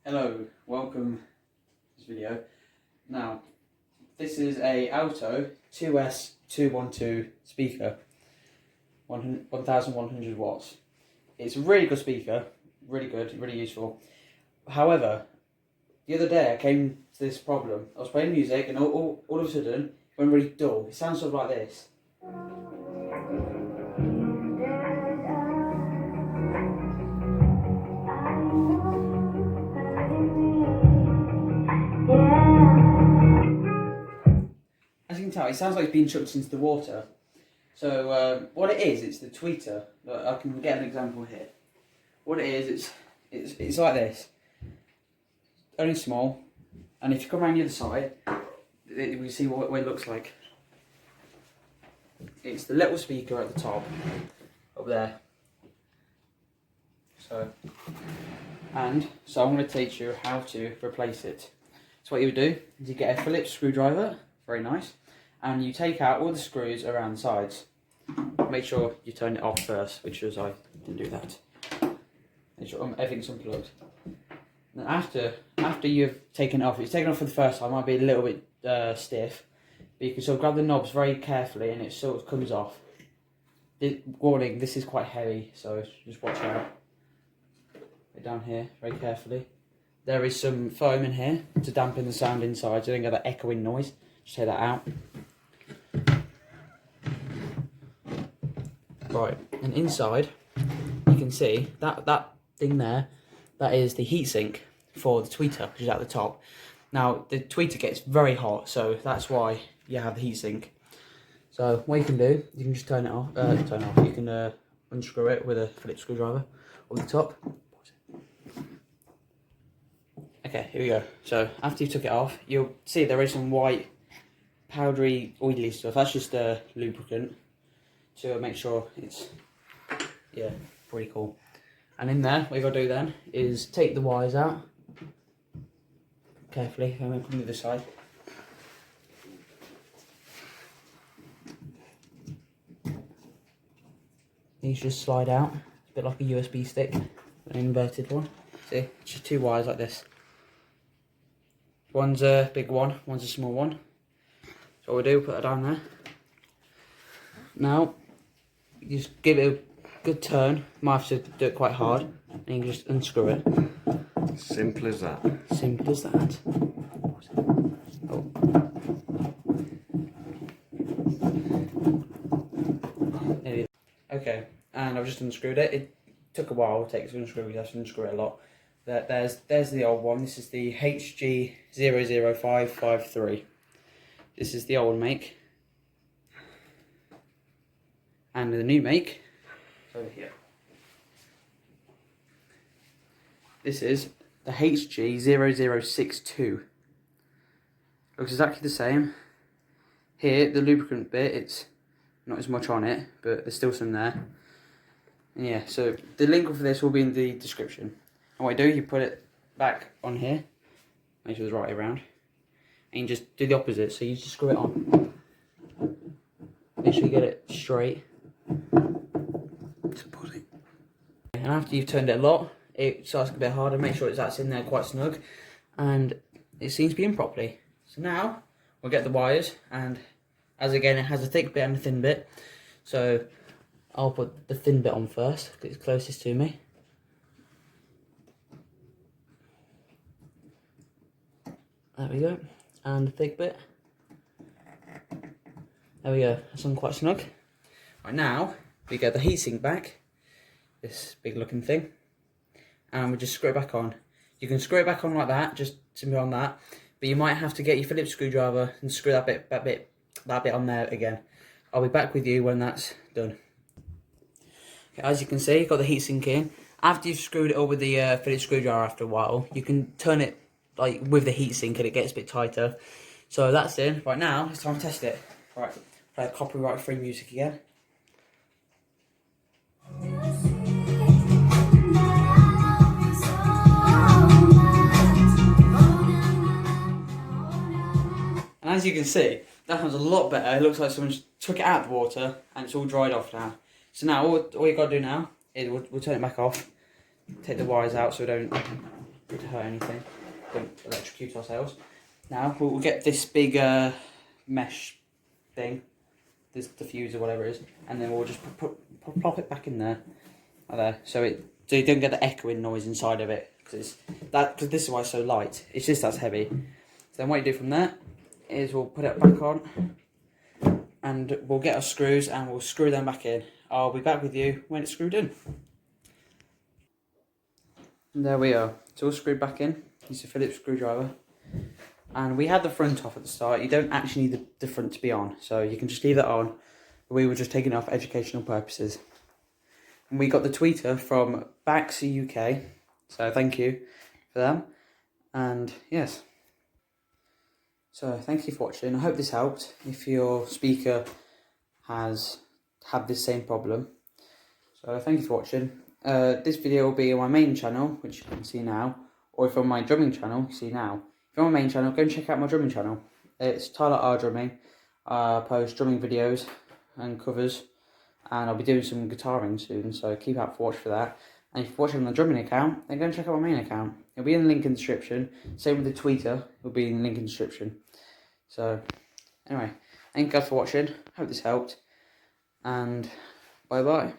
Hello, welcome to this video. Now, this is a Alto TS212 speaker, 1100 watts. It's a really good speaker, really good, really useful. However, the other day I came to this problem. I was playing music and all of a sudden it went really dull. It sounds sort of like this. As you can tell, it sounds like it's being chucked into the water. So what it is, it's the tweeter. Look, I can get an example here. What it is, it's like this. Only small. And if you come around the other side, we see what it looks like. It's the little speaker at the top, up there. So I'm going to teach you how to replace it. So what you would do is you get a Phillips screwdriver, very nice, and you take out all the screws around the sides. Make sure you turn it off first, which is I didn't do that. Make sure everything's unplugged. Then after you've taken it off, it's taken off for the first time, it might be a little bit stiff, but you can sort of grab the knobs very carefully and it sort of comes off. Warning, this is quite heavy, so just watch out. Put it down here very carefully. There is some foam in here to dampen the sound inside, so you don't get that echoing noise. Just take that out. Right, and inside you can see that thing there, that is the heatsink for the tweeter, which is at the top. Now the tweeter gets very hot, so that's why you have the heatsink. So what you can do, you can just turn it off. You can unscrew it with a Phillips screwdriver on the top. Okay, here we go. So after you took it off, you'll see there is some white, powdery, oily stuff. That's just a lubricant to make sure it's, yeah, pretty cool. And in there, what you got to do then is take the wires out carefully. I'm going to come to the other side. These just slide out. It's a bit like a USB stick, an inverted one. See, it's just two wires like this. One's a big one, one's a small one. So what we do, put that down there. Now, you just give it a good turn. You might have to do it quite hard. And you can just unscrew it. Simple as that. Simple as that. Oh. Okay, and I've just unscrewed it. It took a while to unscrew. You have to unscrew it a lot. There's the old one. This is the HG00553. This is the old make. And the new make is over here. This is the HG0062. Looks exactly the same. Here, the lubricant bit, it's not as much on it, but there's still some there. And yeah, so the link for this will be in the description. And what you do, you put it back on here, make sure it's right around, and you just do the opposite, so you just screw it on. Make sure you get it straight. And after you've turned it a lot, it starts a bit harder. Make sure that's in there quite snug, and it seems to be in properly. So now we'll get the wires, and as again it has a thick bit and a thin bit, so I'll put the thin bit on first because it's closest to me. There we go, and the thick bit. There we go, that's on quite snug. Right, now we get the heatsink back, this big looking thing, and we just screw it back on. You can screw it back on like that, just simply on that, but you might have to get your Phillips screwdriver and screw that bit on there again. I'll be back with you when that's done. Okay, as you can see, you've got the heatsink in. After you've screwed it up with the Phillips screwdriver after a while, you can turn it like with the heatsink and it gets a bit tighter. So that's in. Right, now it's time to test it. Right, play copyright free music again. And as you can see, that sounds a lot better. It looks like someone just took it out of the water and it's all dried off now. So now all you've got to do now is we'll turn it back off, take the wires out so we don't to hurt anything. Don't electrocute ourselves. Now we'll get this big mesh thing, this diffuser, whatever it is, and then we'll just plop it back in there, like there, so you don't get the echoing noise inside of it, because this is why it's so light. It's just that's heavy. So then what you do from there is we'll put it back on, and we'll get our screws and we'll screw them back in. I'll be back with you when it's screwed in. And there we are. It's all screwed back in. It's a Phillips screwdriver. And we had the front off at the start. You don't actually need the front to be on, so you can just leave that on. We were just taking it off for educational purposes. And we got the tweeter from Bax UK, so thank you for them. And yes, so thank you for watching. I hope this helped. If your speaker has had this same problem, so thank you for watching. This video will be on my main channel, which you can see now, or if on my drumming channel, you see now. If you're on my main channel, go and check out my drumming channel. It's Tyler R Drumming. I post drumming videos and covers, and I'll be doing some guitaring soon, so keep out for watch for that. And if you're watching on the drumming account, then go and check out my main account. It'll be in the link in the description. Same with the tweeter, it'll be in the link in the description. So, anyway, thank you guys for watching. Hope this helped, and bye bye.